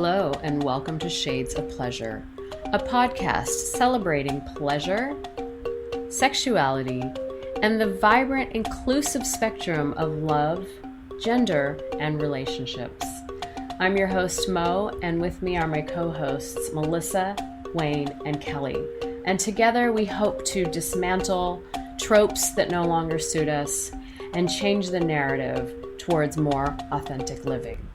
Hello, and welcome to Shades of Pleasure, a podcast celebrating pleasure, sexuality, and the vibrant, inclusive spectrum of love, gender, and relationships. I'm your host, Mo, and with me are my co-hosts, Melissa, Wayne, and Kelly. And together we hope to dismantle tropes that no longer suit us and change the narrative towards more authentic living.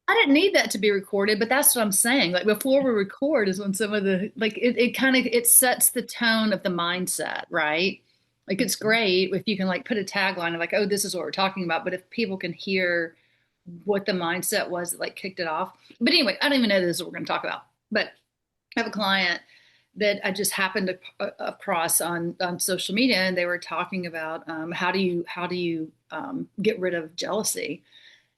I didn't need that to be recorded, but that's what I'm saying. Like before we record is when some of the it kind of it sets the tone of the mindset, right? Like it's great if you can like put a tagline of like, oh, this is what we're talking about. But if people can hear what the mindset was that like kicked it off. But anyway, I don't even know this is what we're going to talk about. But I have a client that I just happened to across on social media, and they were talking about how do you get rid of jealousy.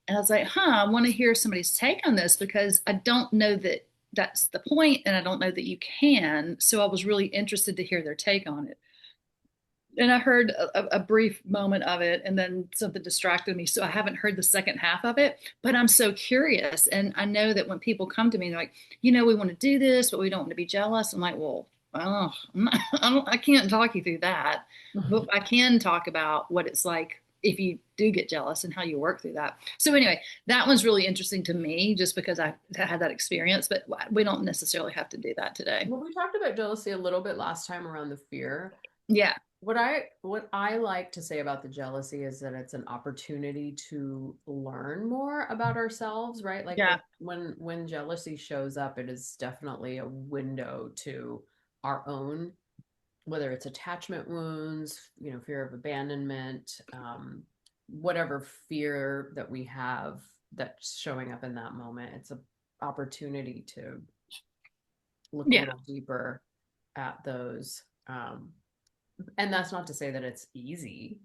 And I was like, I want to hear somebody's take on this because I don't know that that's the point, and I don't know that you can. So I was really interested to hear their take on it. And I heard a brief moment of it, and then something distracted me. So I haven't heard the second half of it, but I'm so curious. And I know that when people come to me, they're like, we want to do this, but we don't want to be jealous. I'm like, well, I can't talk you through that, but I can talk about what it's like if you do get jealous and how you work through that. So anyway, that one's really interesting to me just because I had that experience, but we don't necessarily have to do that today. Well, we talked about jealousy a little bit last time around the fear. Yeah. What I like to say about the jealousy is that it's an opportunity to learn more about ourselves, right? Like Yeah. when jealousy shows up, it is definitely a window to our own, whether it's attachment wounds, fear of abandonment, whatever fear that we have that's showing up in that moment. It's an opportunity to look a little deeper at those. And that's not to say that it's easy.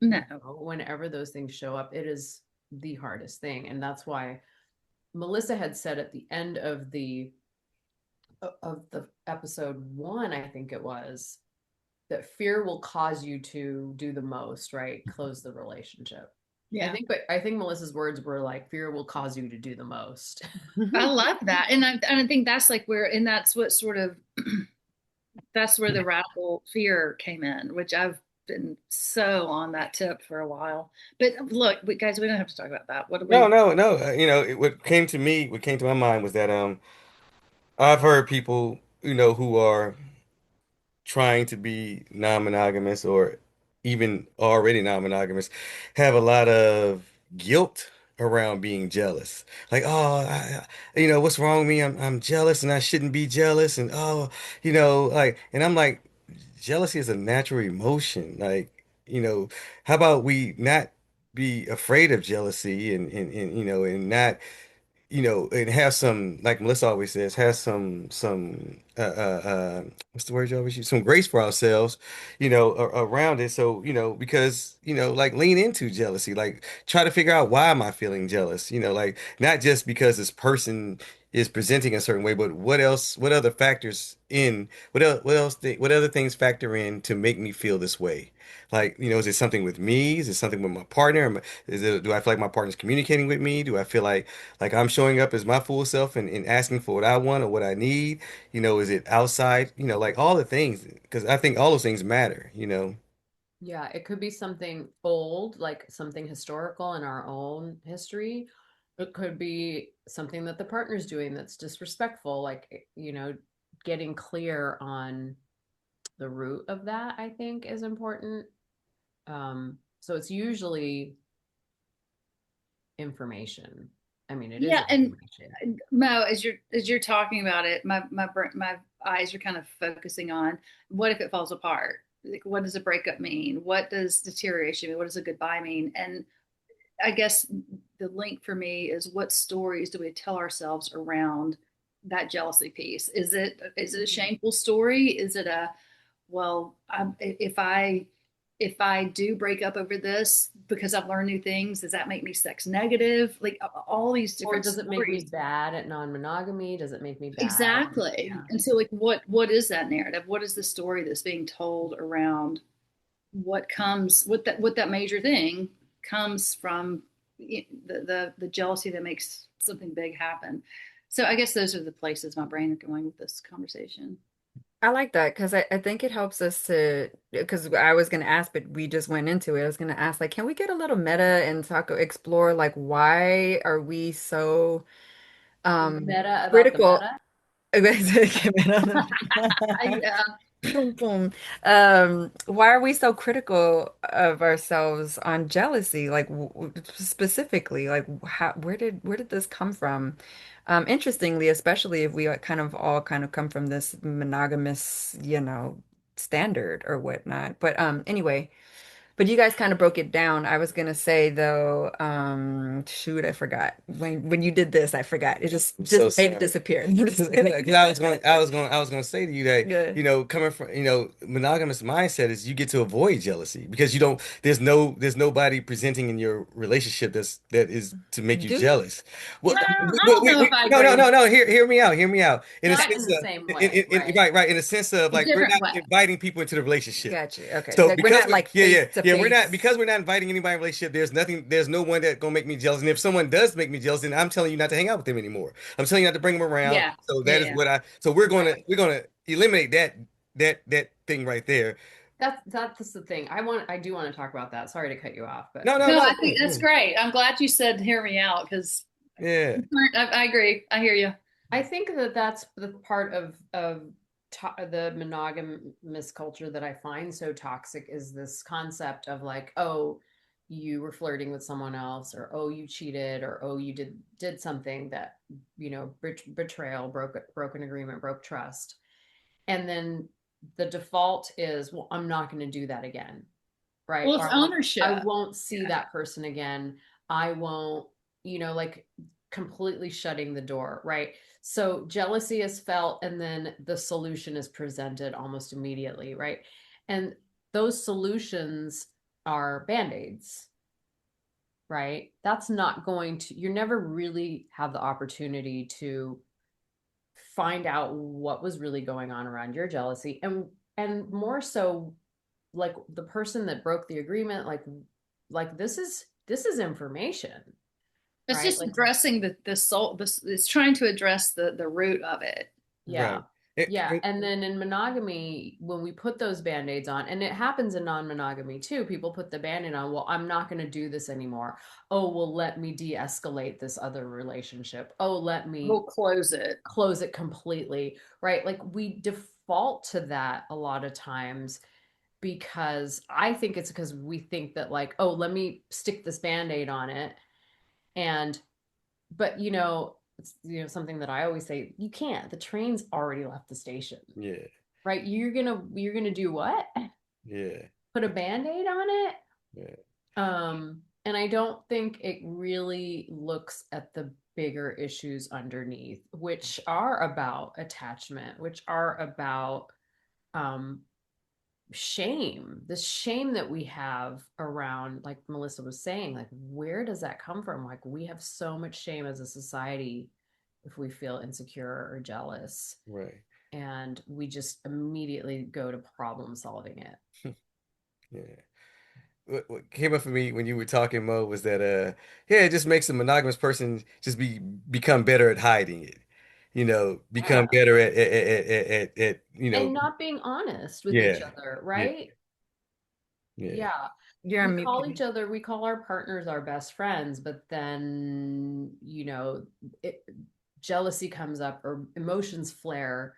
No. Whenever those things show up, it is the hardest thing. And that's why Melissa had said at the end of the episode 1, I think it was, that fear will cause you to do the most, right? Close the relationship. Yeah. I think Melissa's words were like, fear will cause you to do the most. I love that. And I think that's like and that's what sort of, that's where the radical fear came in, which I've been so on that tip for a while. But look, guys, we don't have to talk about that. What do we? No. What came to my mind was that I've heard people, who are trying to be non-monogamous or even already non-monogamous have a lot of guilt around being jealous. Like, oh, what's wrong with me? I'm jealous and I shouldn't be jealous. And and I'm like, jealousy is a natural emotion. Like, how about we not be afraid of jealousy and not and have some, like Melissa always says, have what's the word you always use? Some grace for ourselves, around it. So, because, like lean into jealousy, like try to figure out why am I feeling jealous? Like not just because this person is presenting a certain way, but what other factors what other things factor in to make me feel this way? Like, is it something with me? Is it something with my partner? Do I feel like my partner's communicating with me? Do I feel like I'm showing up as my full self and asking for what I want or what I need? Is it outside? Like all the things, because I think all those things matter. Yeah, it could be something old, like something historical in our own history. It could be something that the partner's doing that's disrespectful, like, getting clear on the root of that, I think is important. So it's usually information. I mean, it is information. Mo, as you're talking about it, my eyes are kind of focusing on what if it falls apart? Like, what does a breakup mean? What does deterioration mean? What does a goodbye mean? And I guess the link for me is what stories do we tell ourselves around that jealousy piece? Is it a shameful story? Is it a well, if I do break up over this because I've learned new things, does that make me sex negative? Like all these Or different does it make me stories. bad at non-monogamy? Does it make me bad? Exactly. Yeah. And so like what is that narrative? What is the story that's being told around what that major thing? comes from the jealousy that makes something big happen. So I guess those are the places my brain is going with this conversation. I like that because I think it helps us to, because I was going to ask, but we just went into it. I was going to ask, like, can we get a little meta and explore, like, why are we so Meta about the critical? meta. Yeah. Boom, boom. Why are we so critical of ourselves on jealousy? Like specifically, like where did this come from? Interestingly, especially if we kind of all kind of come from this monogamous, standard or whatnot. But anyway. But you guys kind of broke it down. I was gonna say though, shoot, I forgot. When you did this, I forgot. It I'm just so made it sorry. disappear. Because I was going to say to you that, Good. coming from, monogamous mindset is you get to avoid jealousy because you don't, there's nobody presenting in your relationship that is to make you Do jealous. Well, yeah. I don't know if I no, no, agree. no, no. Hear me out. Hear me out. In a Not in sense the of, same way, right? right, right. In a sense of A like we're different not way. inviting people into the relationship. Got you. Okay. So Like we're because not we like yeah, face yeah, to yeah, we're not face. because we're not inviting anybody in a relationship, there's no one that gonna make me jealous. And if someone does make me jealous, then I'm telling you not to hang out with them anymore. I'm telling you not to bring them around. Yeah. So Yeah. that is Yeah. what so Right. we're gonna eliminate that thing right there. That's the thing. I do want to talk about that. Sorry to cut you off, but No, no, No, no. I think that's great. I'm glad you said hear me out because Yeah, I agree. I hear you. I think that that's the part of the monogamous culture that I find so toxic is this concept of like, oh, you were flirting with someone else, or oh, you cheated, or oh, you did something that betrayal, broken agreement, broke trust, and then the default is, well, I'm not going to do that again, right? Well, it's Or I ownership. won't see Yeah. that person again. I won't, like completely shutting the door, right? So jealousy is felt and then the solution is presented almost immediately, right? And those solutions are band-aids, right? That's not going to, you're never really have the opportunity to find out what was really going on around your jealousy, and more so like the person that broke the agreement, like this is information, It's right? just Like, addressing the soul. This it's trying to address the root of it. yeah. right. Yeah, and then in monogamy, when we put those band-aids on, and it happens in non-monogamy too, people put the band-aid on, well, I'm not going to do this anymore. Oh, well, let me de-escalate this other relationship. Oh, let We'll me close it. close it completely, right? Like we default to that a lot of times because I think it's because we think that like, oh, let me stick this band-aid on it. And but it's something that I always say, you can't. The train's already left the station. Yeah, Right? You're gonna do what? yeah, Put a band-aid on it? yeah, And I don't think it really looks at the bigger issues underneath, which are about attachment, which are about um shame, the shame that we have around, like Melissa was saying, like where does that come from? Like we have so much shame as a society if we feel insecure or jealous, right. and we just immediately go to problem solving it. Yeah. What came up for me when you were talking, Mo, was that yeah, it just makes a monogamous person just become better at hiding it. Become Yeah, better at and not being honest with each yeah, other, yeah, right? yeah, Yeah, You're we on mute, call Kimmy. each other, we call our partners our best friends, but then jealousy comes up or emotions flare,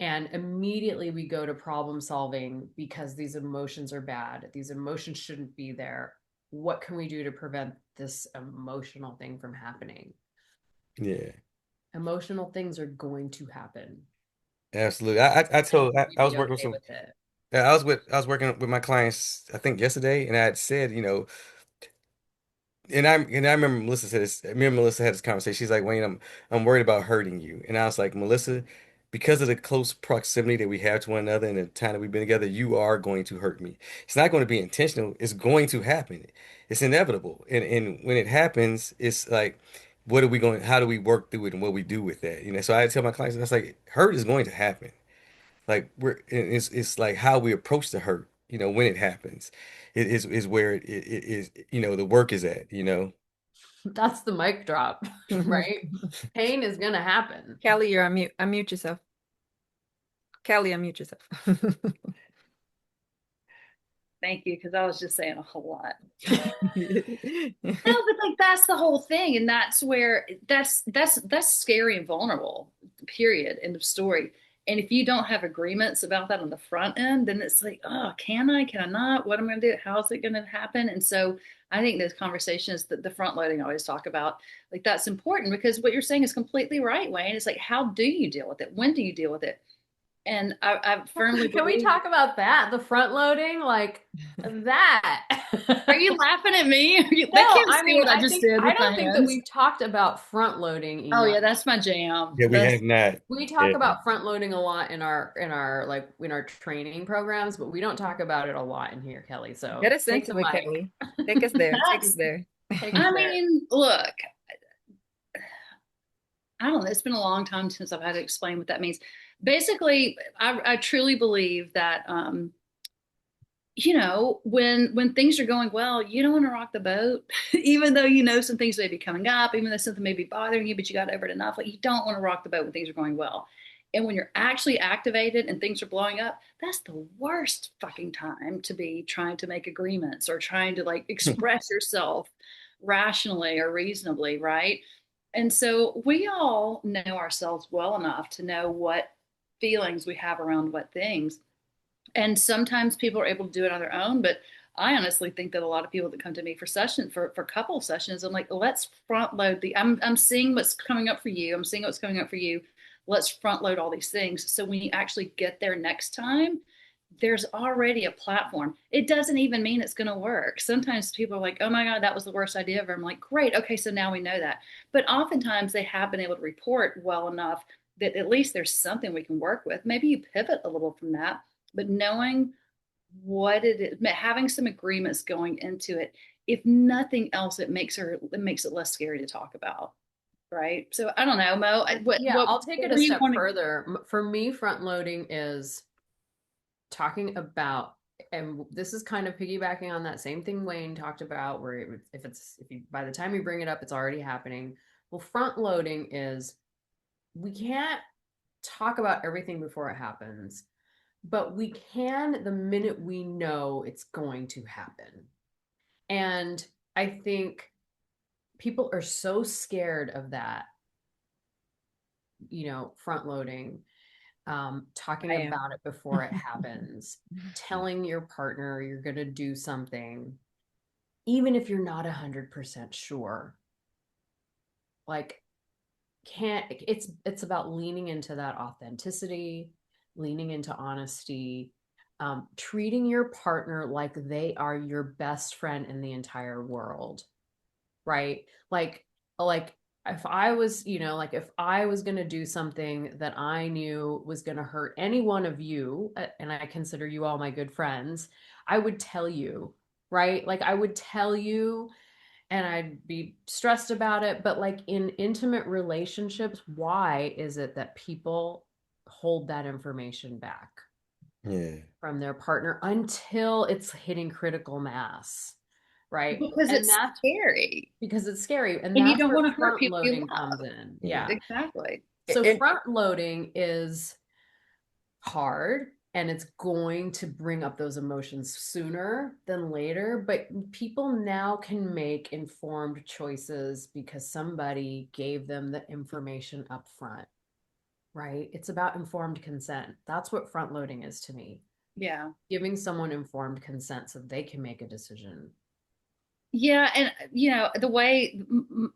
and immediately we go to problem solving because these emotions are bad, these emotions shouldn't be there. What can we do to prevent this emotional thing from happening? yeah. Emotional things are going to happen, Absolutely. I and told we need I to was be working with okay some with it. I was working with my clients I think yesterday, and I had said, and I remember Melissa said this. Me and Melissa had this conversation. She's like, Wayne, I'm worried about hurting you. And I was like, Melissa, because of the close proximity that we have to one another and the time that we've been together, you are going to hurt me. It's not going to be intentional. It's going to happen. It's inevitable. And when it happens, it's like, how do we work through it and what we do with that? So I tell my clients, that's like, hurt is going to happen. Like it's like how we approach the hurt. when it happens, is where it is, the work is at, That's the mic drop, right? Pain is gonna happen. Kelly, you're on mute. Unmute yourself. Kelly, unmute yourself. Thank you, because I was just saying a whole lot. No, but like that's the whole thing, and that's where that's scary and vulnerable. Period. End of story. And if you don't have agreements about that on the front end, then it's like, oh, can I? Can I not? What am I going to do? How is it going to happen? And so I think those conversations that the front loading I always talk about, like that's important because what you're saying is completely right, Wayne. It's like, how do you deal with it? When do you deal with it? And I firmly Can we believe. talk about that? The front loading, like that. Are you laughing at me? No, They can't I see mean, what I just did I with my don't think that hands. we've talked about front loading Oh enough. yeah, that's my jam. Yeah, we That's have not. We Yeah. talk about front loading a lot in our training programs, but we don't talk about it a lot in here, Kelly. So Get us take the into it, mic. Kelly. Take us there. Take us that's. there. Take us I there. mean, look, I don't know. It's been a long time since I've had to explain what that means. Basically, I truly believe that when things are going well, you don't want to rock the boat, even though some things may be coming up, even though something may be bothering you, but you got over it enough. Like you don't want to rock the boat when things are going well. And when you're actually activated and things are blowing up, that's the worst fucking time to be trying to make agreements or trying to like express yourself rationally or reasonably, right? And so we all know ourselves well enough to know what feelings we have around what things. And sometimes people are able to do it on their own, but I honestly think that a lot of people that come to me for session for couple sessions, I'm like, let's front load I'm seeing what's coming up for you. I'm seeing what's coming up for you. Let's front load all these things. So when you actually get there next time, there's already a platform. It doesn't even mean it's going to work. Sometimes people are like, oh my God, that was the worst idea ever. I'm like, great. Okay. So now we know that. But oftentimes they have been able to report well enough that at least there's something we can work with. Maybe you pivot a little from that, but knowing what it is, having some agreements going into it, if nothing else, it makes it less scary to talk about. Right. So I don't know, Mo, Yeah, I'll take it what a do you step want to, further. For me, front loading is talking about, and this is kind of piggybacking on that same thing Wayne talked about, where if you by the time you bring it up, it's already happening. Well, front loading is we can't talk about everything before it happens, but we can the minute we know it's going to happen. And I think people are so scared of that, front loading, talking I am. about it before it happens, telling your partner you're going to do something, even if you're not 100% sure. Like, can't it's about leaning into that authenticity, leaning into honesty, treating your partner like they are your best friend in the entire world, right? Like if I was, if I was going to do something that I knew was going to hurt any one of you, and I consider you all my good friends, I would tell you, right? Like I would tell you and I'd be stressed about it. But like in intimate relationships, why is it that people hold that information back Yeah. from their partner until it's hitting critical mass? Right. because And it's that's scary because it's scary. And and you that's don't where want to hurt front people you loading comes love. in. Yeah. Yeah. Exactly. So And front loading is hard and it's going to bring up those emotions sooner than later, but people now can make informed choices because somebody gave them the information up front, right? It's about informed consent. That's what front loading is to me. Yeah. Giving someone informed consent so they can make a decision. Yeah, and the way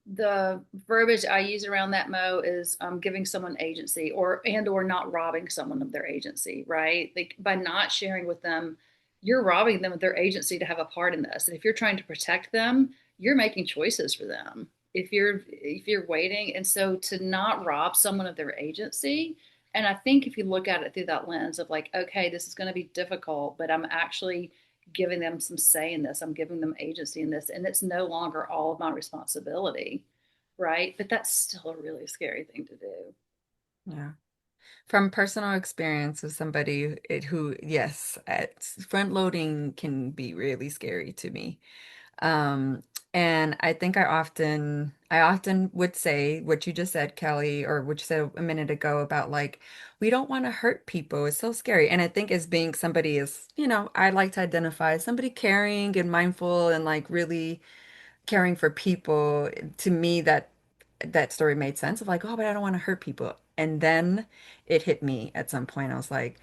the verbiage I use around that, Mo, is giving someone agency or not robbing someone of their agency, right? Like by not sharing with them, you're robbing them of their agency to have a part in this. And if you're trying to protect them, you're making choices for them. If you're waiting, and so to not rob someone of their agency, and I think if you look at it through that lens of like, okay, this is going to be difficult, but I'm actually giving them some say in this. I'm giving them agency in this. And it's no longer all of my responsibility. Right. But that's still a really scary thing to do. yeah. From personal experience of somebody who, yes, front loading can be really scary to me. Um, and I think I often would say what you just said, Kelly, or what you said a minute ago about like, we don't want to hurt people. It's so scary. And I think as being somebody is, I like to identify as somebody caring and mindful and like really caring for people. To me, that story made sense of like, oh, but I don't want to hurt people. And then it hit me at some point. I was like,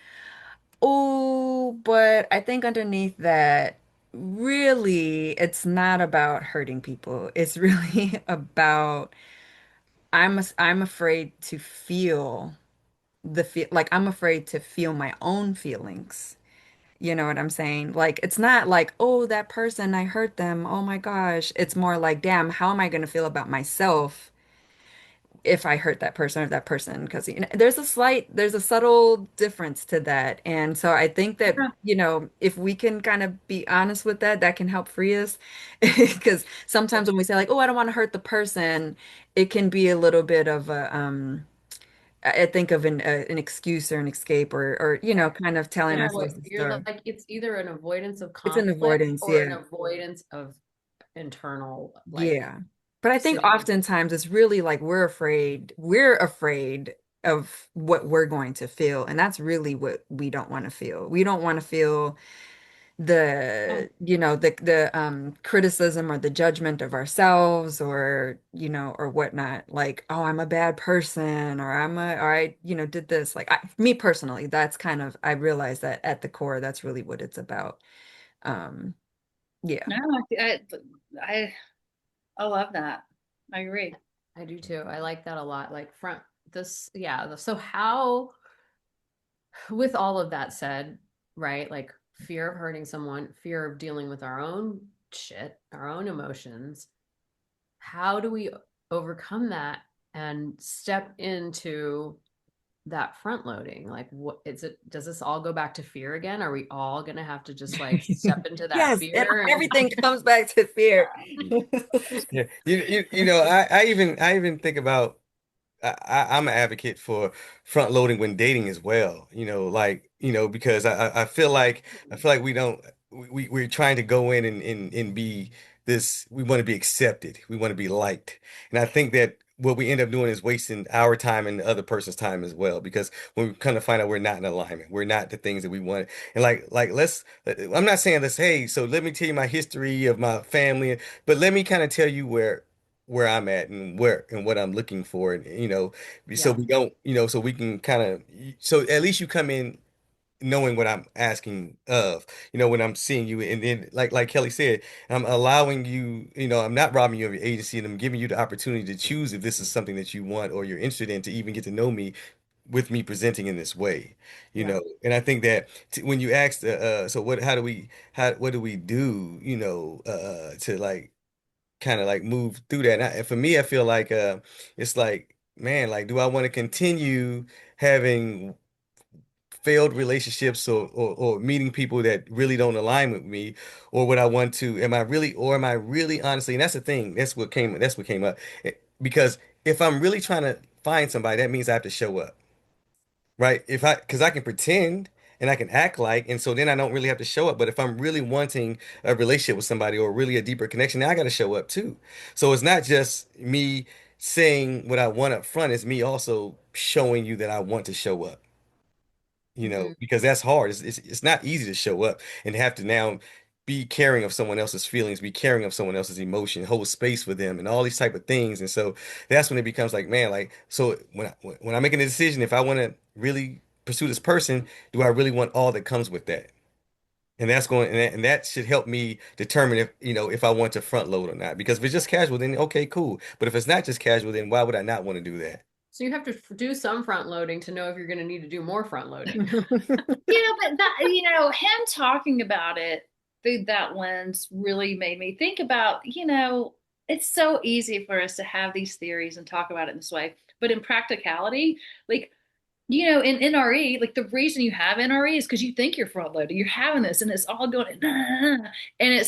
oh, but I think underneath that, really, it's not about hurting people. It's really about I'm afraid to feel like I'm afraid to feel my own feelings. You know what I'm saying? Like it's not like, oh, that person, I hurt them. Oh my gosh. It's more like, damn, how am I going to feel about myself if I hurt that person or that person, because there's a subtle difference to that. And so I think that, Yeah. if we can kind of be honest with that, that can help free us. Because sometimes when we say like, oh, I don't want to hurt the person, it can be a little bit of I think of an excuse or an escape or kind of telling ourselves the You're story. like, it's either an avoidance of It's an conflict avoidance, or an yeah. avoidance of internal, like, Yeah. But I think sitting. oftentimes it's really like we're afraid of what we're going to feel. And that's really what we don't want to feel. We don't want to feel the criticism or the judgment of ourselves or whatnot. Like, oh, I'm a bad person or I did this. Like me personally, that's kind of I realize that at the core, that's really what it's about. Um, yeah. No, I, I love that. I agree. I do too. I like that a lot. Like front this, yeah. So how, with all of that said, right? Like fear of hurting someone, fear of dealing with our own shit, our own emotions. How do we overcome that and step into that front loading? Like, what is it? Does this all go back to fear again? Are we all going to have to just like step into that Yes, fear and everything comes back to fear. Yeah, I even think about I'm an advocate for front loading when dating as well. Like, because I feel like we're trying to go in and be this, we want to be accepted. We want to be liked. And I think that what we end up doing is wasting our time and the other person's time as well, because when we kind of find out we're not in alignment, we're not the things that we want. And like I'm not saying this, hey, so let me tell you my history of my family, but let me kind of tell you where I'm at and where and what I'm looking for, and so yeah, we don't, so we can kind of, so at least you come in knowing what I'm asking of, when I'm seeing you, and then like Kelly said, I'm allowing you, I'm not robbing you of your agency, and I'm giving you the opportunity to choose if this is something that you want or you're interested in, to even get to know me with me presenting in this way, yeah. and I think that when you ask so what do we do, to like kind of like move through that. And for me, I feel like it's like, man, like, do I want to continue having failed relationships or meeting people that really don't align with me, or would I want to? Am I really honestly? And that's the thing. That's what came up. Because if I'm really trying to find somebody, that means I have to show up. Right? Because I can pretend and I can act like, and so then I don't really have to show up. But if I'm really wanting a relationship with somebody or really a deeper connection, now I got to show up too. So it's not just me saying what I want up front, it's me also showing you that I want to show up, Hmm. because that's hard. It's not easy to show up and have to now be caring of someone else's feelings, be caring of someone else's emotion, hold space for them, and all these type of things. And so that's when it becomes like, man, like, so when I'm making a decision, if I want to really pursue this person, do I really want all that comes with that? And that's going, and that should help me determine if, if I want to front load or not. Because if it's just casual, then okay, cool. But if it's not just casual, then why would I not want to do that? So you have to do some front loading to know if you're going to need to do more front loading. But that, him talking about it through that lens really made me think about, it's so easy for us to have these theories and talk about it in this way. But in practicality, like, in NRE, like the reason you have NRE is because you think you're front loaded. You're having this and it's all going, and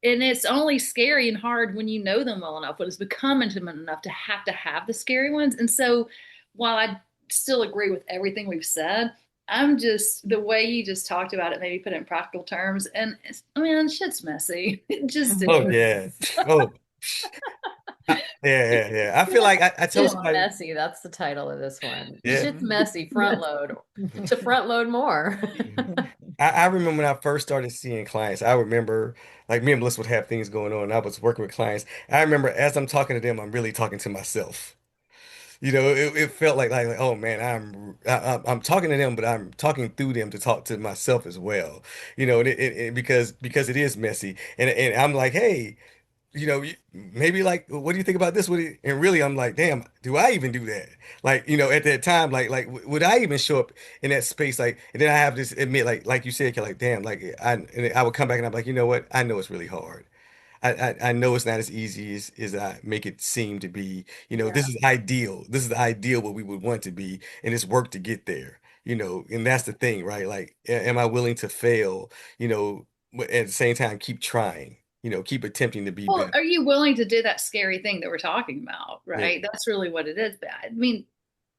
it's only scary and hard when you know them well enough, when it's become intimate enough to have the scary ones. And so while I still agree with everything we've said. I'm just the way you just talked about it, maybe put it in practical terms. And I mean, shit's messy. It just Oh is. yeah. Oh yeah, yeah, yeah. I feel like I told Shit's somebody, messy. That's the title of this one. yeah. Shit's Mhm. messy. Front load to front load more. I remember when I first started seeing clients, I remember like me and Melissa would have things going on. I was working with clients. I remember as I'm talking to them, I'm really talking to myself. It felt like oh man, I'm talking to them, but I'm talking through them to talk to myself as well. Because it is messy, and I'm like, hey, maybe like, what do you think about this? And really, I'm like, damn, do I even do that? Like, at that time, would I even show up in that space? Like, and then I have this admit, like you said, you're like, damn, and I would come back and I'm like, you know what? I know it's really hard. I know it's not as easy as I make it seem to be. Yeah. This is ideal. This is the ideal what we would want to be, and it's work to get there. And that's the thing, right? Like, am I willing to fail? But at the same time, keep trying. Keep attempting to be Well, better. are you willing to do that scary thing that we're talking about? Yeah. Right. That's really what it is. But I mean,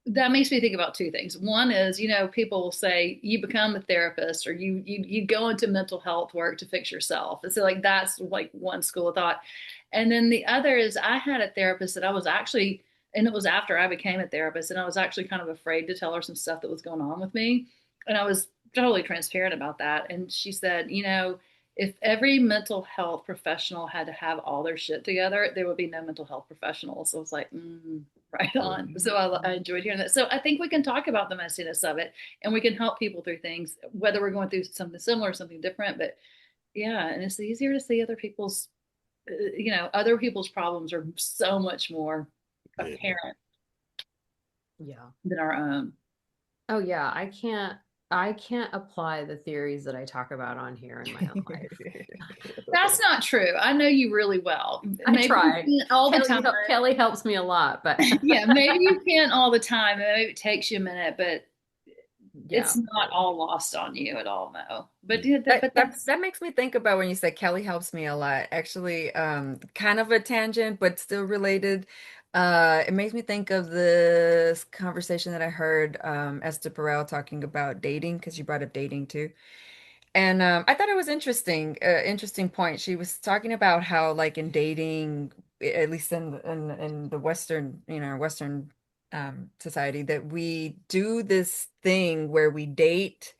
that makes me think about two things. One is, people will say you become a therapist or you go into mental health work to fix yourself. And so like that's like one school of thought. And then the other is I had a therapist that I was actually, and it was after I became a therapist, and I was actually kind of afraid to tell her some stuff that was going on with me. And I was totally transparent about that. And she said, if every mental health professional had to have all their shit together, there would be no mental health professionals. So I was like, right Yeah. on. So I enjoyed hearing that. So I think we can talk about the messiness of it and we can help people through things, whether we're going through something similar or something different. But yeah, and it's easier to see other people's problems are so much more Yeah. apparent Yeah. than our own. Oh yeah, I can't apply the theories that I talk about on here in my own life. That's not true. I know you really well. I Maybe you try. can't all the Kelly time. Kelly helps me a lot, but Yeah, maybe you can't all the time. Maybe it takes you a minute, but yeah. it's not all lost on you at all, no. But Yeah. yeah, That, but that that's that makes me think about when you said Kelly helps me a lot. Actually, kind of a tangent, but still related. It makes me think of this conversation that I heard Esther Perel talking about dating, because you brought up dating too. And I thought it was interesting, interesting point. She was talking about how, like in dating, at least in the Western, Western society, that we do this thing where we date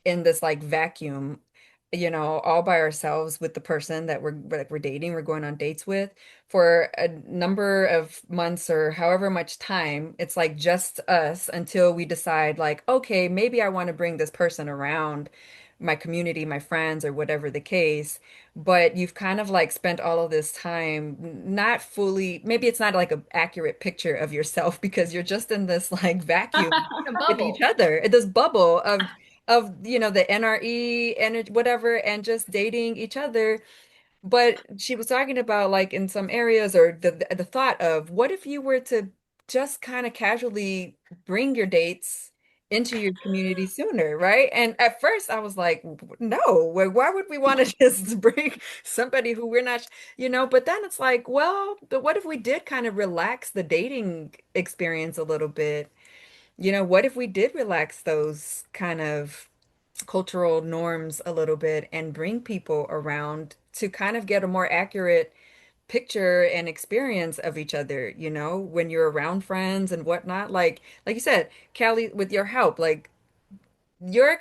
in this like vacuum, all by ourselves with the person that we're dating, we're going on dates with for a number of months or however much time. It's like just us until we decide like, okay, maybe I want to bring this person around my community, my friends, or whatever the case. But you've kind of like spent all of this time not fully, maybe it's not like an accurate picture of yourself because you're just in this like vacuum A with each bubble. other, this bubble of the NRE and whatever, and just dating each other. But she was talking about like in some areas, or the thought of what if you were to just kind of casually bring your dates into your community sooner, right? And at first I was like, no, why would we want to just bring somebody who we're not, but then it's like, well, but what if we did kind of relax the dating experience a little bit? What if we did relax those kind of cultural norms a little bit and bring people around to kind of get a more accurate picture and experience of each other, when you're around friends and whatnot. Like you said, Callie, with your help, like you're not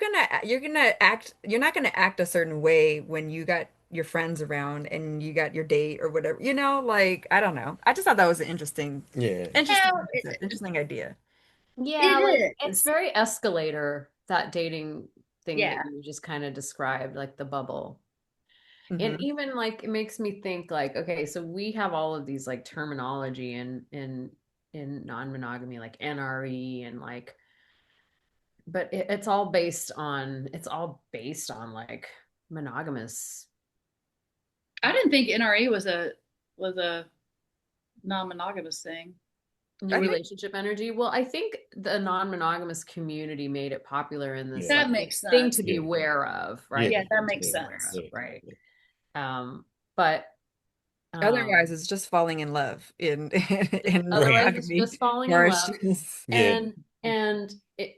gonna act a certain way when you got your friends around and you got your date or whatever, like I don't know. I just thought that was an Yeah. interesting yeah, concept, interesting idea. Yeah, like it it's is. very escalator, that dating thing Yeah. that you just kind of described, like the bubble. And Hmm. even like it makes me think like, okay, so we have all of these like terminology in non-monogamy, like NRE and like, but it's all based on like monogamous I didn't think NRE was a non-monogamous thing. new I think relationship energy. Well, I think the non-monogamous community made it popular in this Yeah. That like makes thing sense. to be Yeah. aware of, Yeah. right? Yeah, The that thing to makes be aware sense. of, Yeah. right? Yeah. But otherwise um it's just falling in love in Yeah. in Right. otherwise it's monogamy just falling in love. mauritius. Yeah. And And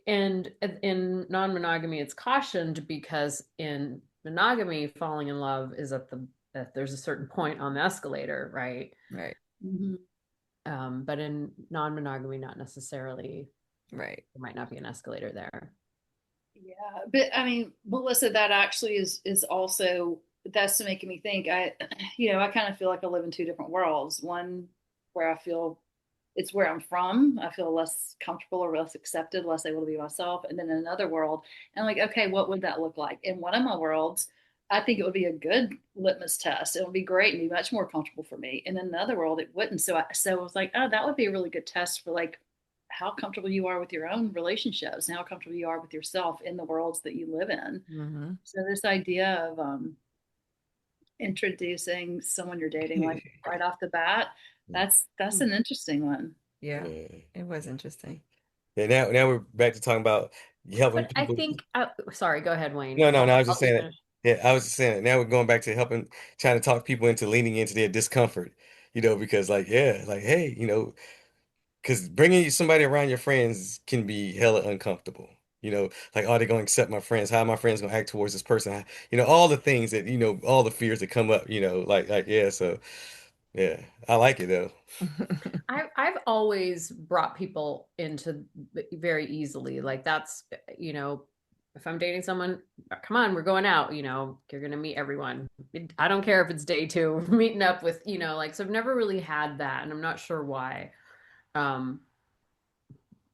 in non-monogamy, it's cautioned because in monogamy, falling in love is at there's a certain point on the escalator, right? Right. Mhm. But in non-monogamy, not necessarily. Right. There might not be an escalator there. Yeah, but I mean, Melissa, that actually is also that's making me think. I kind of feel like I live in two different worlds. One where I feel it's where I'm from. I feel less comfortable or less accepted, less able to be myself. And then in another world, and like, okay, what would that look like? In one of my worlds, I think it would be a good litmus test. It would be great and be much more comfortable for me. And in another world, it wouldn't. So I was like, oh, that would be a really good test for like how comfortable you are with your own relationships and how comfortable you are with yourself in the worlds that you live in. Hmm. So this idea of introducing someone you're dating like right off the bat, that's an interesting one. Yeah, Yeah. it was interesting. Yeah, now we're back to talking about helping But I people. think, sorry, go ahead, Wayne. No, no, no, I was I'll just just saying it. finish. Yeah, I was just saying it. Now we're going back to helping, trying to talk people into leaning into their discomfort, because like, yeah, like, hey, because bringing somebody around your friends can be hella uncomfortable. Like, are they going to accept my friends? How are my friends going to act towards this person? All the things that, all the fears that come up, yeah, so yeah, I like it though. I've always brought people into very easily. Like that's, you know, if I'm dating someone, come on, we're going out, you're gonna meet everyone. I don't care if it's day two, we're meeting up with, like, so I've never really had that, and I'm not sure why. Um,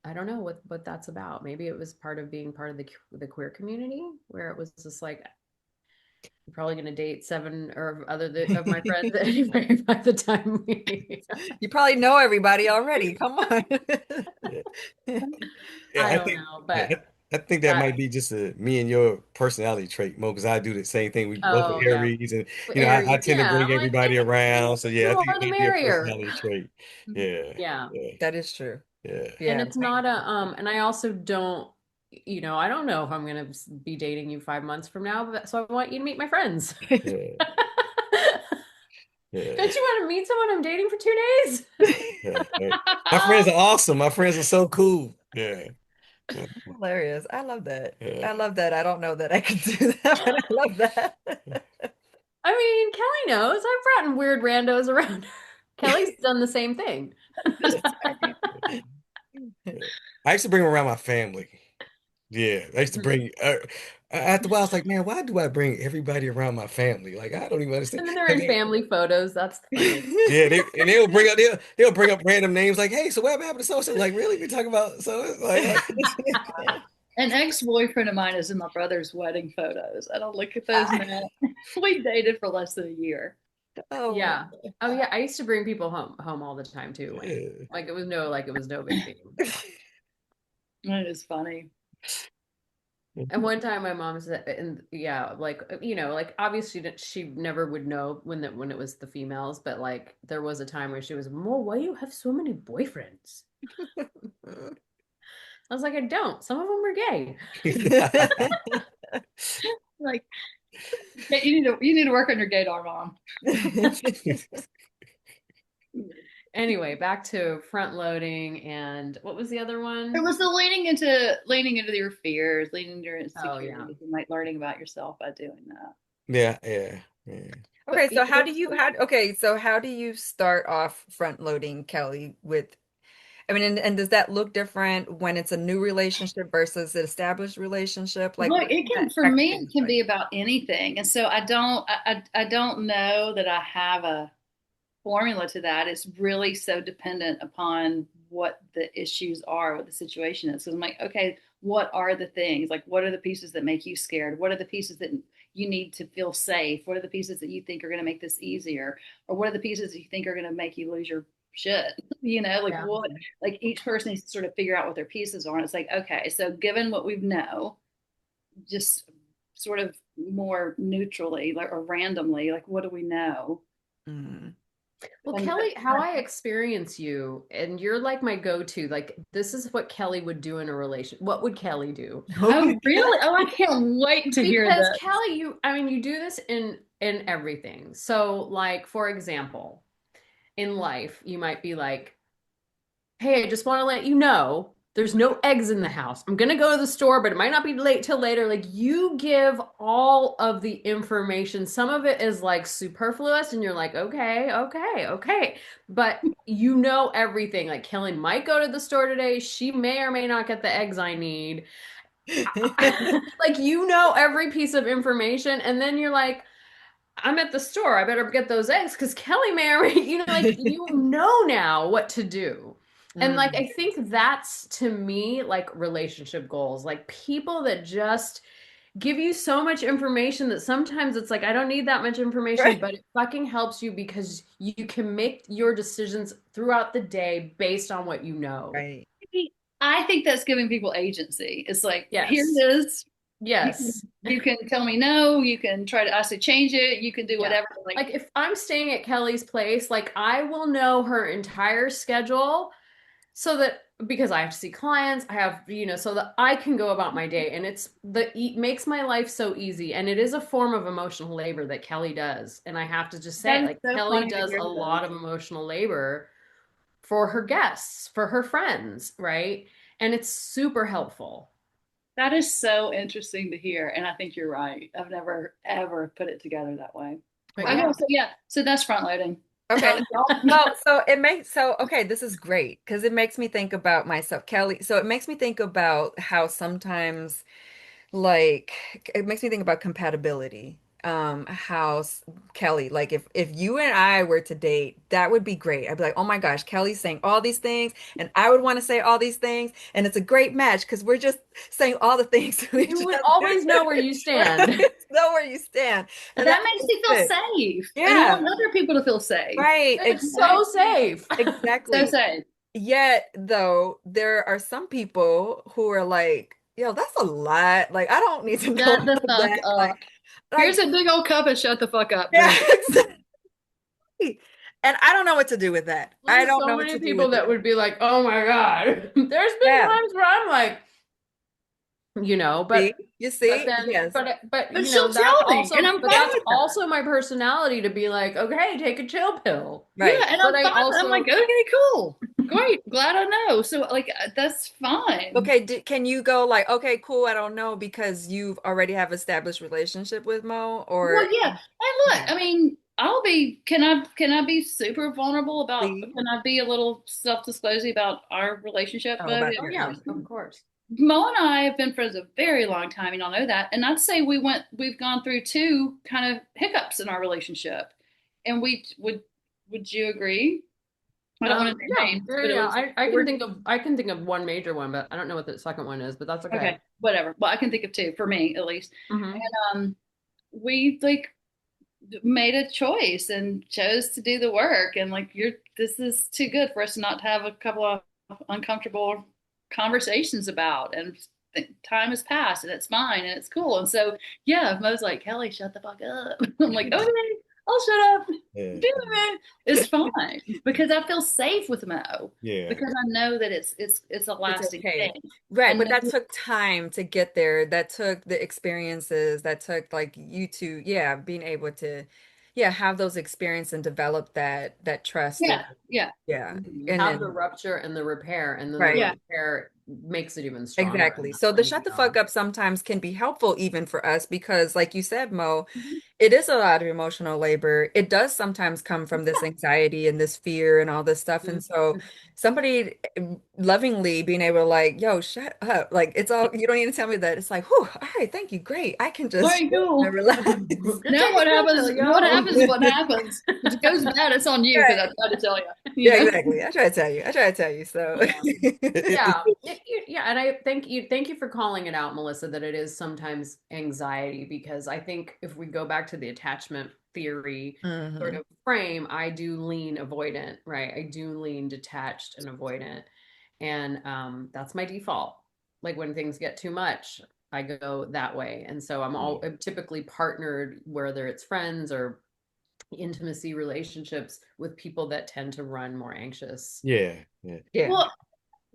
I don't know what that's about. Maybe it was part of being part of the queer community where it was just like I'm probably gonna date seven or of my friends anyway by the time we You probably know everybody already. Come on. Yeah, yeah, I I don't think, know, yeah, but I think that might be just a me and your personality trait, Mo, because I do the same thing. We both are oh yeah. Aries, and I Aries, tend to yeah. bring I'm like, everybody around. So the yeah, I think it more the might be a merrier. personality trait. Yeah, Yeah. yeah, That is true. yeah, And Yeah. it's not and I also don't, I don't know if I'm gonna be dating you 5 months from now, but so I want you to meet my friends. yeah, yeah, Don't you want to meet someone I'm dating for 2 days? yeah. Right. My friends are awesome. My friends are so cool. Yeah, yeah, Hilarious. I love that. yeah. I love that. I don't know that I could do that, but I love that. I mean, Kelly knows. I've brought in weird randos around. Kelly's done the same thing. Yeah. I used to bring around my family. Yeah, I used to bring. After a while, I was like, man, why do I bring everybody around my family? Like, I don't even understand. And then they're 'Cause in family photos. That's the funniest. yeah, they'll bring up they'll bring up random names like, hey, so what happened to so? Like, really? We talking about so? It's like, An ex-boyfriend of mine is in my brother's wedding photos. I don't look at those now. We dated for less than a year. Oh, Yeah. Oh yeah. I used to bring people home all the time too, Wayne. yeah. Like it was no big deal. It is funny. And one time my mom said, and yeah, like like obviously that she never would know when it was the females, but like there was a time where she was, Mo, why do you have so many boyfriends? I was like, I don't. Some of them are gay. Like, hey, you need to work on your gaydar, mom. Anyway, back to front loading and what was the other It one? was the leaning into your fears, leaning into your Oh yeah. insecurities, and like learning about yourself by doing that. Yeah, yeah, yeah. But Okay, so how do you start off front loading, Kelly, with I mean, and does that look different when it's a new relationship versus an established relationship? Like Look, what it does can that for me practically it look can like? be about anything, and so I don't know that I have a formula to that. It's really so dependent upon what the issues are, what the situation is. So I'm like, okay, what are the things? Like, what are the pieces that make you scared? What are the pieces that you need to feel safe? What are the pieces that you think are going to make this easier? Or what are the pieces that you think are going to make you lose your shit? Like Yeah. what, like each person needs to sort of figure out what their pieces are. And it's like, okay, so given what we know, just sort of more neutrally, like, or randomly, like, what do we know? Mm. Well, And Kelly, how I experience you, and you're like my go-to, like this is what Kelly would do in a relation. What would Kelly do? oh, really? Oh, I can't wait to hear Because this. Kelly, I mean, you do this in everything. So, like, for example, in life, you might be like, "Hey, I just want to let you know." There's no eggs in the house. I'm gonna go to the store, but it might not be late till later. Like you give all of the information. Some of it is like superfluous, and you're like, okay, okay, okay. But you know everything. Like Kelly might go to the store today. She may or may not get the eggs I need. Like you know every piece of information, and then you're like, I'm at the store. I better get those eggs because Kelly may or may, like you know now what to do. And like Mm, I think that's to me like relationship goals. Like people that just give you so much information that sometimes it's like I don't need that much information, right. but it fucking helps you because you can make your decisions throughout the day based on what you know. Right. I think that's giving people agency. It's like, here Yes. it is. Yes. You can tell me no. You can try to ask to change it. You can do Yeah. whatever. Like Like if I'm staying at Kelly's place, like I will know her entire schedule so that because I have to see clients, I have, so that I can go about my day and it makes my life so easy. And it is a form of emotional labor that Kelly does. And I have to just say that it, is like so Kelly funny to does hear a though. lot of emotional labor for her guests, for her friends, right? And it's super helpful. That is so interesting to hear, and I think you're right. I've never ever put it together that way. But Okay, yeah. so yeah, so that's front loading. Okay. Kelly, Well, okay, this is great because it makes me think about myself, Kelly. So it makes me think about how sometimes like it makes me think about compatibility. Kelly, like if you and I were to date, that would be great. I'd be like, oh my gosh, Kelly's saying all these things, and I would want to say all these things, and it's a great match because we're just saying all the things to each You would other. always know where you stand. Right? Know where you stand, and that that's makes so you feel good. safe, and you Yeah, want other people to feel safe. right. It's Right? so safe. So Exactly. safe. Yet, though, there are some people who are like, yo, that's a lot. Like, I don't need to know Shut all the of fuck that. up. Here's Like, a big old cup and shut the fuck up. yeah, Drink it. exactly. And I don't know what to do with that. I There's don't so know what many to do people with that it. would be like, "Oh my God." There's been Yeah. times where I'm like, See? but You but see? then Yes. but But she'll that's tell me, and also I'm fine with that. my personality to be like, "Okay, take a chill pill." Yeah, Right. and But I'm I fine. I'm like, also okay, cool, great, glad I know. So like, that's fine. Okay, can you go like, okay, cool, I don't know because you've already have established relationship with Mo Well, or yeah. And look, okay, I mean, I'll be. Can I be super vulnerable about? please. Can I be a little self-disclosing about our relationship? Oh, But about your yeah, relationship. of course. Mo and I have been friends a very long time, and y'all know that. And I'd say we've gone through two kind of hiccups in our relationship. And we would you agree? I don't want to name Yeah, names, yeah, but it yeah. was I we're can think of one major one, but I don't know what the second one is, but that's okay. okay, whatever. Well, I can think of two for me at least. Hmm. And we like made a choice and chose to do the work, and like you're this is too good for us not to have a couple of uncomfortable conversations about, and time has passed and it's fine and it's cool. And so yeah, Mo's like, Kelly, shut the fuck up. I'm like, okay, I'll shut up. Yeah, It's fine because I feel safe with Mo yeah, because I know that it's a It's lasting okay. thing. I Right, but that know. took time to get there. That took the experiences, that took like you two, yeah, being able to, yeah, have those experiences and develop that trust Yeah, and yeah, yeah. You And have the then rupture and the repair, and then the right. yeah. repair makes it even stronger, and Exactly. that's So when the you shut the fuck know. up sometimes can be helpful even for us because like you said, Mo, Mhm. it is a lot of emotional labor. It does sometimes come from this anxiety and this fear and all this stuff. And so Mhm. somebody lovingly being able to like, yo, shut up. Like it's all you don't need to tell me that. It's like, whew, all right, thank you. Great. I can All just right, cool. relax. Just Now take a what chill happens? pill, What yo. happens is what happens. If it goes bad, it's on you because I Right. tried to tell you. You Yeah, know. exactly. I try to tell you. I try to tell you. So Yeah. it, Yeah. Yeah. And I thank you for calling it out, Melissa, that it is sometimes anxiety, because I think if we go back to the attachment theory sort Mhm. of frame, I do lean avoidant, right? I do lean detached and avoidant. And that's my default. Like when things get too much, I go that way. And so I'm typically partnered, whether it's friends or intimacy relationships, with people that tend to run more anxious. yeah, yeah. Yeah. Well,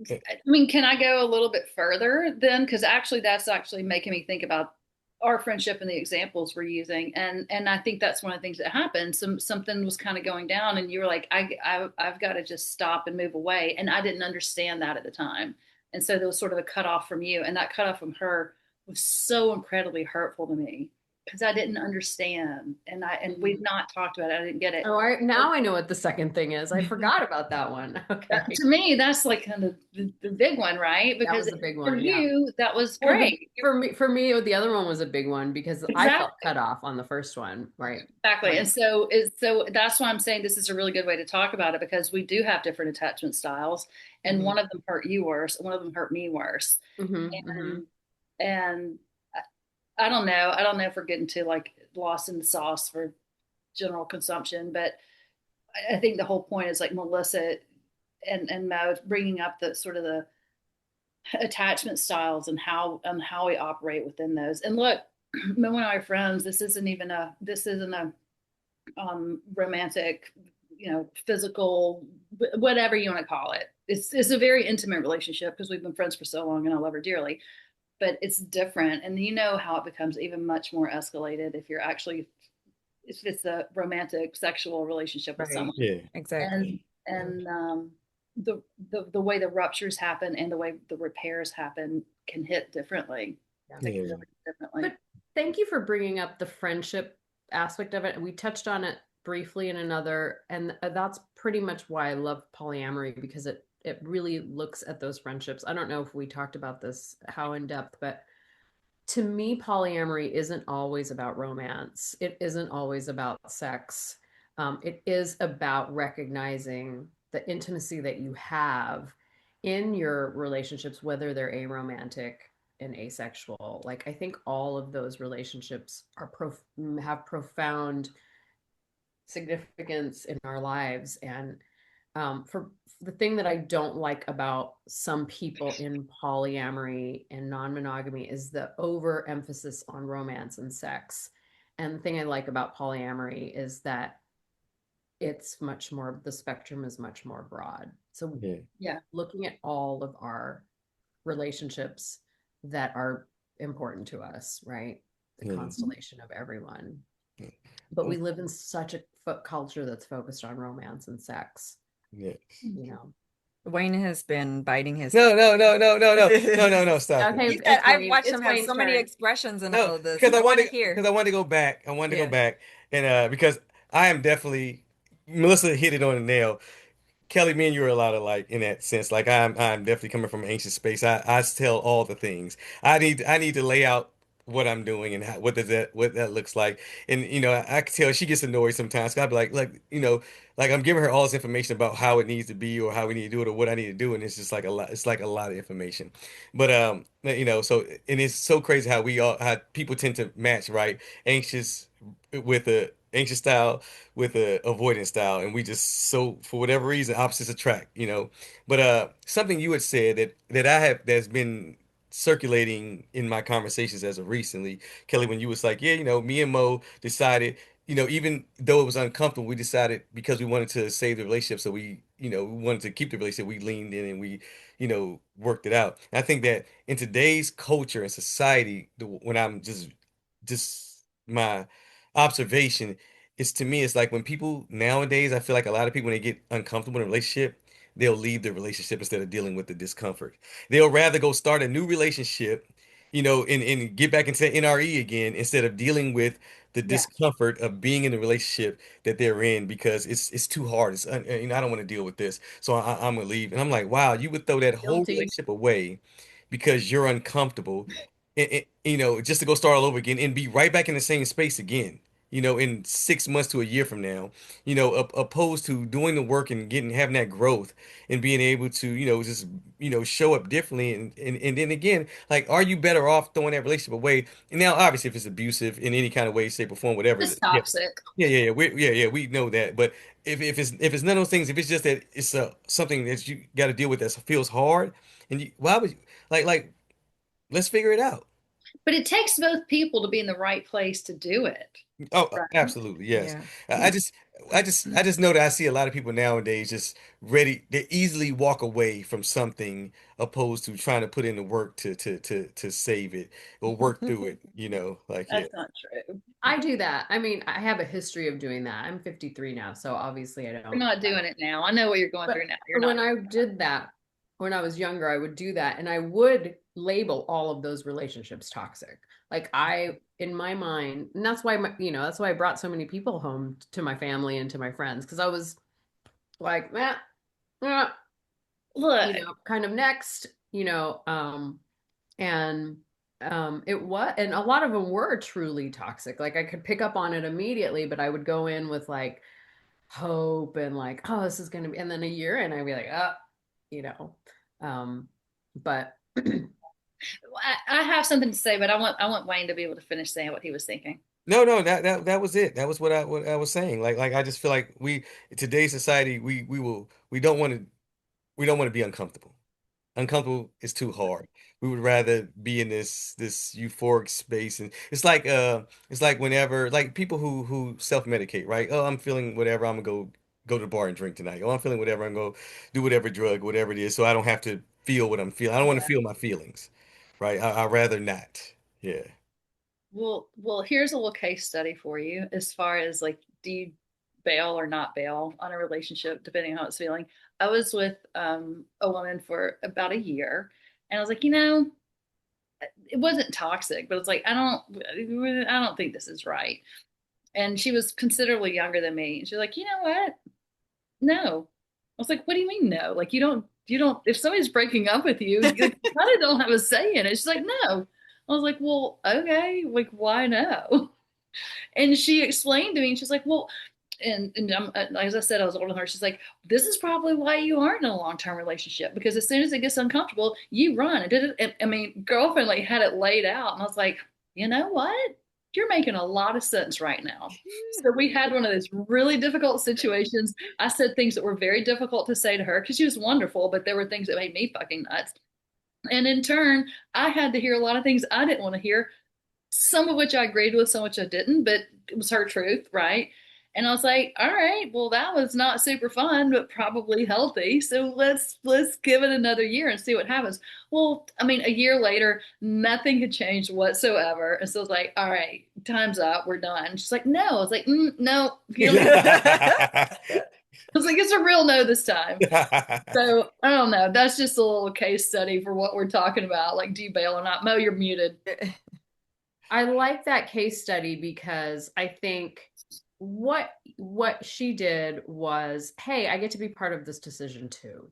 Eh, I mean, can I go a little bit further then? Because actually, that's actually making me think about our friendship and the examples we're using, and I think that's one of the things that happened. Something was kind of going down, and you were like, I've got to just stop and move away, and I didn't understand that at the time. And so there was sort of a cutoff from you. And that cutoff from her was so incredibly hurtful to me because I didn't understand. And we've not talked about it. I didn't get it. Oh, now I know what the second thing is. I forgot about that one. Okay. To me, that's like kind of the big one, right? That was Because the big for one, yeah. you, that was Well, great. for me, the other one was a big one because I felt Exactly. cut off on the first one, right? Exactly. Right. And so that's why I'm saying this is a really good way to talk about it because we do have different attachment styles and Mhm. one of them hurt you worse, one of them hurt me worse. Mm-hmm. And I don't know. I don't know if we're getting to like lost in the sauce for general consumption, but I think the whole point is like Melissa and Mo bringing up the sort of the attachment styles and how we operate within those. And look, Mo and I are friends. This isn't a romantic, physical, whatever you want to call it. It's a very intimate relationship because we've been friends for so long and I love her dearly. But it's different, and you know how it becomes even much more escalated if it's a romantic sexual relationship with Right. someone. Yeah. Exactly. And the way the ruptures happen and the way the repairs happen can hit differently. Yeah. They can Yeah. really hit differently. But thank you for bringing up the friendship aspect of it. We touched on it briefly in another, and that's pretty much why I love polyamory because it really looks at those friendships. I don't know if we talked about this how in depth, but to me, polyamory isn't always about romance. It isn't always about sex. It is about recognizing the intimacy that you have in your relationships, whether they're aromantic and asexual. Like I think all of those relationships have profound significance in our lives, and for the thing that I don't like about some people in polyamory and non-monogamy is the overemphasis on romance and sex. And the thing I like about polyamory is that it's much more, the spectrum is much more broad. So Yeah. Yeah. looking at all of our relationships that are important to us, right? The Yeah. constellation of everyone. Yeah. But we live in such a culture that's focused on romance and sex, Yes. you know. Wayne has been biting his No, tongue. no, no, no, no, no, no, no, no, stop it. Okay, He said, I've watched It's him have Wayne's so many turn. expressions in No, all of this. because I want to hear. I wanted to go back. I wanted to go Yeah. back and because I am definitely Melissa hit it on the nail. Kelly, me and you are a lot alike in that sense. Like I'm definitely coming from an anxious space. I tell all the things. I need to lay out what I'm doing and what that looks like. And I can tell she gets annoyed sometimes. 'Cause I'll be like like I'm giving her all this information about how it needs to be or how we need to do it or what I need to do, and it's just like a lot. It's like a lot of information. But so and it's so crazy how people tend to match, right? Anxious with a anxious style with a avoidance style, and we just so for whatever reason opposites attract. But something you had said that I have that's been circulating in my conversations as of recently, Kelly, when you was like, yeah, me and Mo decided, even though it was uncomfortable, we decided because we wanted to save the relationship, so we wanted to keep the relationship, we leaned in and we worked it out. And I think that in today's culture and society, when I'm just my observation is to me, it's like when people nowadays, I feel like a lot of people, when they get uncomfortable in a relationship, they'll leave the relationship instead of dealing with the discomfort. They'll rather go start a new relationship, and get back into NRE again instead of dealing with the Yeah. discomfort of being in the relationship that they're in because it's too hard. I don't want to deal with this, so I'm gonna leave. And I'm like, wow, you would throw that whole Guilty. relationship away because you're uncomfortable, just to go start all over again and be right back in the same space again, in 6 months to a year from now, opposed to doing the work and having that growth and being able to, just, show up differently. And then again, like, are you better off throwing that relationship away? And now, obviously, if it's abusive in any kind of way, shape, or form, whatever, It's yeah, toxic. we know that. But if it's none of those things, if it's just that it's something that you got to deal with that feels hard, and why would you, like, let's figure it out. But it takes both people to be in the right place to do it. Oh, Right. absolutely, yes. Yeah. I just know that I see a lot of people nowadays just ready. They easily walk away from something opposed to trying to put in the work to save it or work through it. Like, yeah, That's not true. I do that. I mean, I have a history of doing that. I'm 53 now, so obviously I You're don't. not doing it now. I know what you're going But through now. You're when not. I did that, when I was younger, I would do that and I would label all of those relationships toxic. Like in my mind, and that's why that's why I brought so many people home to my family and to my friends because I was like, eh, Look, kind of next, and it was, and a lot of them were truly toxic. Like I could pick up on it immediately, but I would go in with like hope and like, oh, this is gonna be, and then a year in, I'd be like, you know, but I have something to say, but I want Wayne to be able to finish saying what he was thinking. No, no, that was it. That was what I was saying. Like I just feel like today's society we don't want to be uncomfortable. Uncomfortable is too hard. We would rather be in this euphoric space, and it's like whenever like people who self-medicate, right? Oh, I'm feeling whatever, I'm gonna go to the bar and drink tonight. Oh, I'm feeling whatever, I'm gonna do whatever drug, whatever it is, so I don't have to feel what I'm feeling. I don't want to Yeah. feel my feelings, right? I'd rather not. Yeah. Well, here's a little case study for you as far as like, do you bail or not bail on a relationship, depending on how it's feeling. I was with a woman for about a year, and I was like, it wasn't toxic, but it's like I don't think this is right. And she was considerably younger than me. And she's like, you know what? No. I was like, what do you mean no? Like you don't if somebody's breaking up with you, you kind of don't have a say in it. She's like, no. I was like, well, okay, like why no? And she explained to me, and she's like, well, and as I said, I was older than her. She's like, this is probably why you aren't in a long-term relationship, because as soon as it gets uncomfortable, you run. And did it. I mean, girlfriend like had it laid out, and I was like, you know what? You're making a lot of sense right now. So we had one of those really difficult situations. I said things that were very difficult to say to her because she was wonderful, but there were things that made me fucking nuts. And in turn, I had to hear a lot of things I didn't want to hear, some of which I agreed with, some of which I didn't, but it was her truth, right? And I was like, all right, well, that was not super fun, but probably healthy. So let's give it another year and see what happens. Well, I mean, a year later, nothing had changed whatsoever. And so I was like, all right, time's up, we're done. She's like, no. I was like, no, you don't. I was like, it's a real no this time. So I don't know. That's just a little case study for what we're talking about. Like, do you bail or not? Mo, you're muted. I like that case study because I think what she did was, hey, I get to be part of this decision too.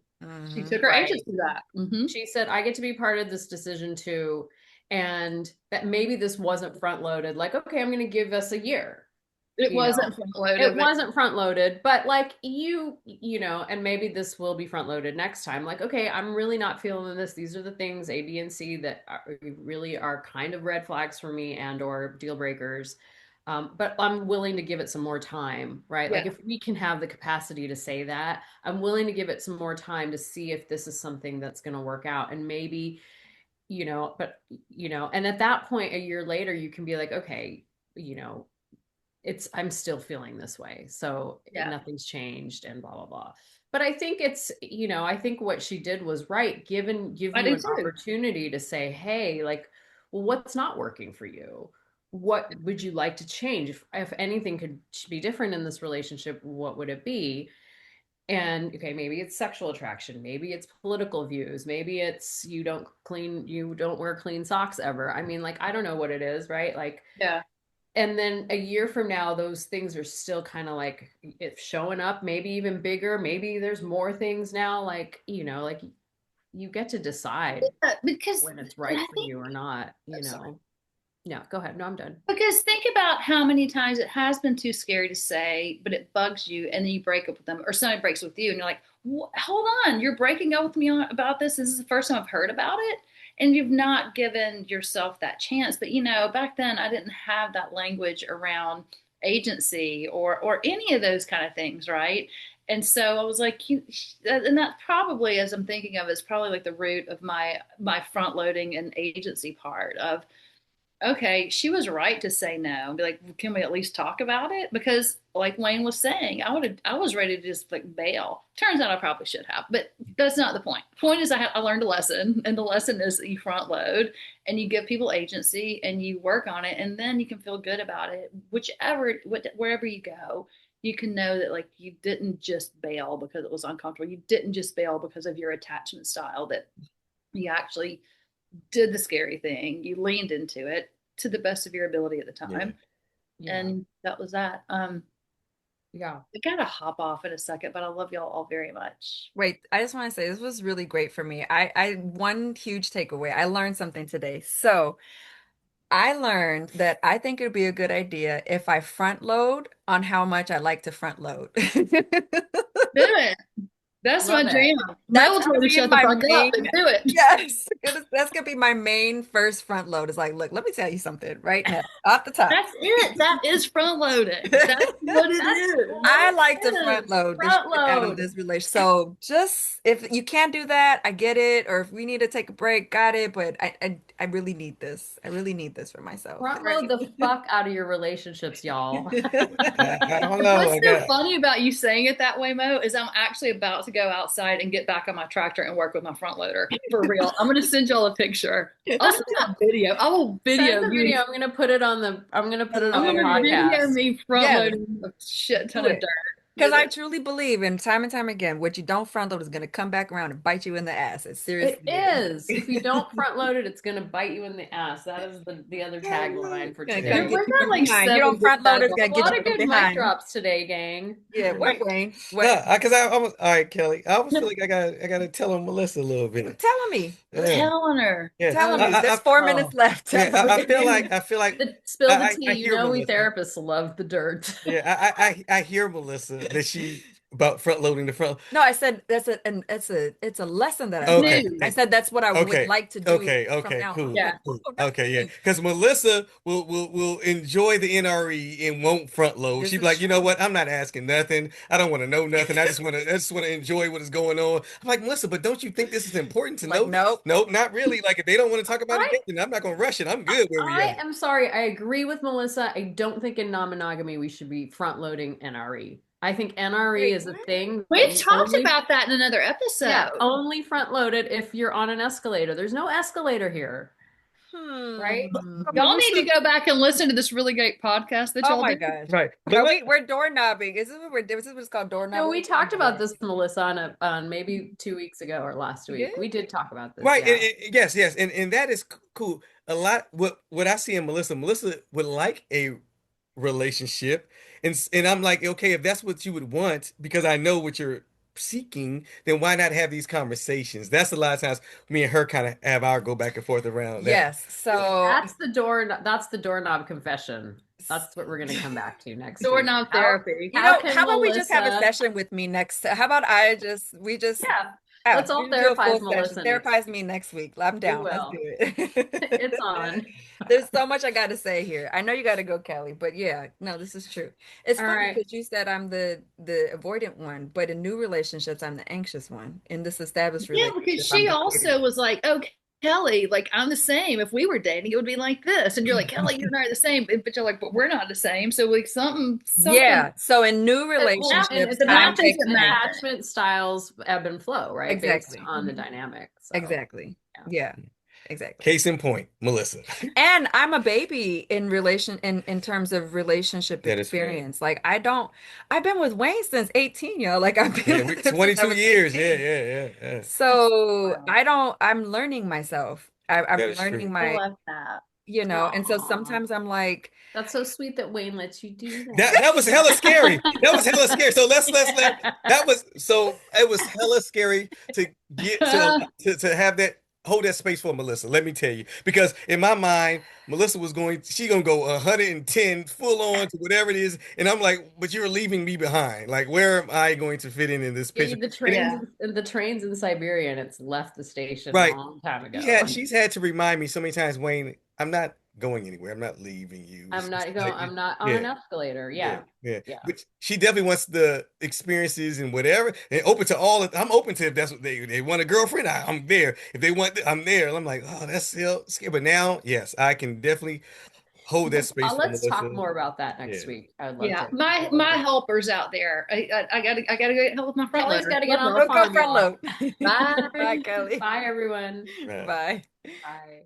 She took her Right. agency back. Mm-hmm. She said, I get to be part of this decision too. And that maybe this wasn't front loaded. Like, okay, I'm going to give us a year. It wasn't front loaded. It wasn't front loaded, but like and maybe this will be front loaded next time. Like, okay, I'm really not feeling this. These are the things A, B, and C that really are kind of red flags for me and or deal breakers. But I'm willing to give it some more time, right? Yeah. Like if we can have the capacity to say that, I'm willing to give it some more time to see if this is something that's going to work out. And maybe, and at that point, a year later, you can be like, okay, I'm still feeling this way. So Yeah. nothing's changed and blah, blah, blah. But I think I think what she did was right. Give you an opportunity to say, hey, like, well, what's not working for you? What would you like to change? If anything could be different in this relationship, what would it be? And okay, maybe it's sexual attraction, maybe it's political views, maybe it's you don't wear clean socks ever. I mean, like, I don't know what it is, right? Like, yeah. And then a year from now, those things are still kind of like it's showing up, maybe even bigger. Maybe there's more things now. Like, like you get to decide because when it's right for you or not, No, go ahead. No, I'm done. Because think about how many times it has been too scary to say, but it bugs you, and then you break up with them, or somebody breaks with you, and you're like, hold on, you're breaking up with me about this? This is the first time I've heard about it. And you've not given yourself that chance. But back then I didn't have that language around agency or any of those kind of things, right? And so I was like, and that probably, as I'm thinking of, is probably like the root of my front loading and agency part of, okay, she was right to say no and be like, can we at least talk about it? Because like Wayne was saying, I was ready to just like bail. Turns out I probably should have, but that's not the point. The point is I learned a lesson, and the lesson is that you front load and you give people agency and you work on it, and then you can feel good about it, wherever you go. you can know that like you didn't just bail because it was uncomfortable. You didn't just bail because of your attachment style, that you actually did the scary thing. You leaned into it to the best of your ability at the time. Yeah. And that was that. Yeah. I gotta hop off in a second, but I love y'all all very much. Wait, I just want to say this was really great for me. I one huge takeaway. I learned something today. So I learned that I think it would be a good idea if I front load on how much I like to front load. Do it. That's my Love it. jam. That's Mel told gonna me to be shut the my fuck up main, and do it. yes, that's gonna be my main first front load. It's like, look, let me tell you something right now, off the top. That's it. That is front loading. That's what it is. I like to It front is. load the Front shit out of load. this relationship. So just if you can't do that, I get it. Or if we need to take a break, got it. But I really need this. I really need this for myself. Front load the fuck out of your relationships, y'all. I don't know. What's so funny about you saying it that way, Mo, is I'm actually about to go outside and get back on my tractor and work with my front loader. For real. I'm going to send y'all a picture. I'll send that video. I will video Send the you. video. I'm gonna put it on the I'm the going to video podcast. me front Yes. loading a shit ton Do of it. dirt. Because I truly believe, and time again, what you don't front load is going to come back around and bite you in the ass. It's seriously It is. If you don't front load it, it's gonna bite you in the ass. That is the other tagline for Gonna today. come get We've you got from like behind. You 7 don't front load, it's good gonna A get lot you of from good mic behind. drops today, gang. Yeah, what, Wayne? Because I almost, all right, Kelly. I almost feel like I gotta tell him Melissa a little bit. Telling me. Yeah, telling her. yeah. Telling me. There's I, 4 minutes left. yeah, I feel like Spill the tea. I You hear know we Melissa. therapists love the dirt. Yeah, I hear Melissa that she about front loading the front. No, I said it's a lesson that I Okay. learned. I said that's what I would Okay. like to do from Okay. now Cool. on. Yeah. Like, Cool. oh, that's Okay. Yeah. me. Because Melissa will enjoy the NRE and won't front load. This She'd is be like, you know true. what? I'm not asking nothing. I don't want to know nothing. I just want to enjoy what is going on. I'm like, Melissa, but don't you think this is important to Like, know? nope. Nope, not really. Like if they don't want to talk about it, I then I'm not gonna rush it. I'm good where we I at. am sorry. I agree with Melissa. I don't think in non-monogamy we should be front loading NRE. I think NRE Wait, is a what? thing that We've you talked only, about that in another episode. yeah, only front load it if you're on an escalator. There's no escalator here, right? Y'all need to go back and listen to this really great podcast that Oh y'all my did. gosh. Right. Are we're doorknobbing. Is this what it's called, doorknobbing? No, we talked about this, Melissa, on maybe 2 weeks ago or last We week. did? We did talk about this. Right. Yeah. Yes. And that is cool. A lot what I see in Melissa would like a relationship. And I'm like, okay, if that's what you would want, because I know what you're seeking, then why not have these conversations? That's a lot of times me and her kind of have our go back and forth around that. Yes. So That's the doorknob confession. That's what we're going to come back to next week. Doorknob therapy. How can how about we just have a Melissa- session with me next? How about we just Yeah, let's all we do a full therapize session. Melissa next Therapize me next week. I'm down. Let's will. do it. it's on. There's so much I got to say here. I know you got to go, Kelly, but yeah, no, this is true. It's All funny right. because you said I'm the avoidant one, but in new relationships, I'm the anxious one. In this established Yeah, relationship, because I'm she the also was like, oh, Kelly, like I'm the same. If we were dating, it would be like this. And you're like, Kelly, you and I are the same. But you're like, but we're not the same. So like something. yeah. So in new Well, relationships, the I'm happens taking that matter. attachment styles ebb and flow, right? Exactly. Based on the dynamic. So. Exactly. Yeah. Exactly. Case in point, Melissa. And I'm a baby in terms of relationship That is fair. experience. Like I've been with Wayne since 18, y'all. Like I've been Yeah, with him since I 22 was years. 18. Yeah. So I'm learning myself. I'm That is learning true. my, I love that. and so Aw. sometimes I'm like, That's so sweet that Wayne lets you do that. That was hella scary. That was hella scary. So let's it was hella scary to get to have that hold that space for Melissa. Let me tell you, because in my mind, Melissa she gonna go 110 full on to whatever it is, and I'm like, but you're leaving me behind. Like, where am I going to fit in this picture? The trains in Siberia, and it's left the station Right. a long time ago. Yeah, she's had to remind me so many times, Wayne, I'm not going anywhere. I'm not leaving you. I'm not on an escalator. Yeah. But she definitely wants the experiences and whatever, and open to all. I'm open to if that's what they want a girlfriend. I'm there. If they want, I'm there. And I'm like, oh, that's still scary. But now, yes, I can definitely hold that space. For Let's talk Melissa. more about that next week. I would love to. My helpers out there. I gotta get help with my front Kelly's loader. got to get on the Go phone. front load. Bye. Bye, Kelly. Bye, everyone. Right. Bye. Bye.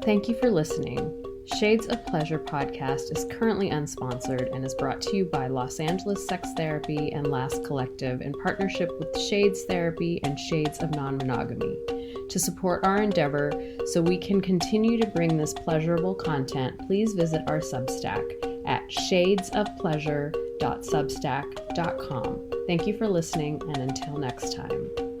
Thank you for listening. Shades of Pleasure podcast is currently unsponsored and is brought to you by Los Angeles Sex Therapy and Last Collective in partnership with Shades Therapy and Shades of Non-monogamy. To support our endeavor so we can continue to bring this pleasurable content, please visit our Substack at shadesofpleasure.substack.com. Thank you for listening, and until next time.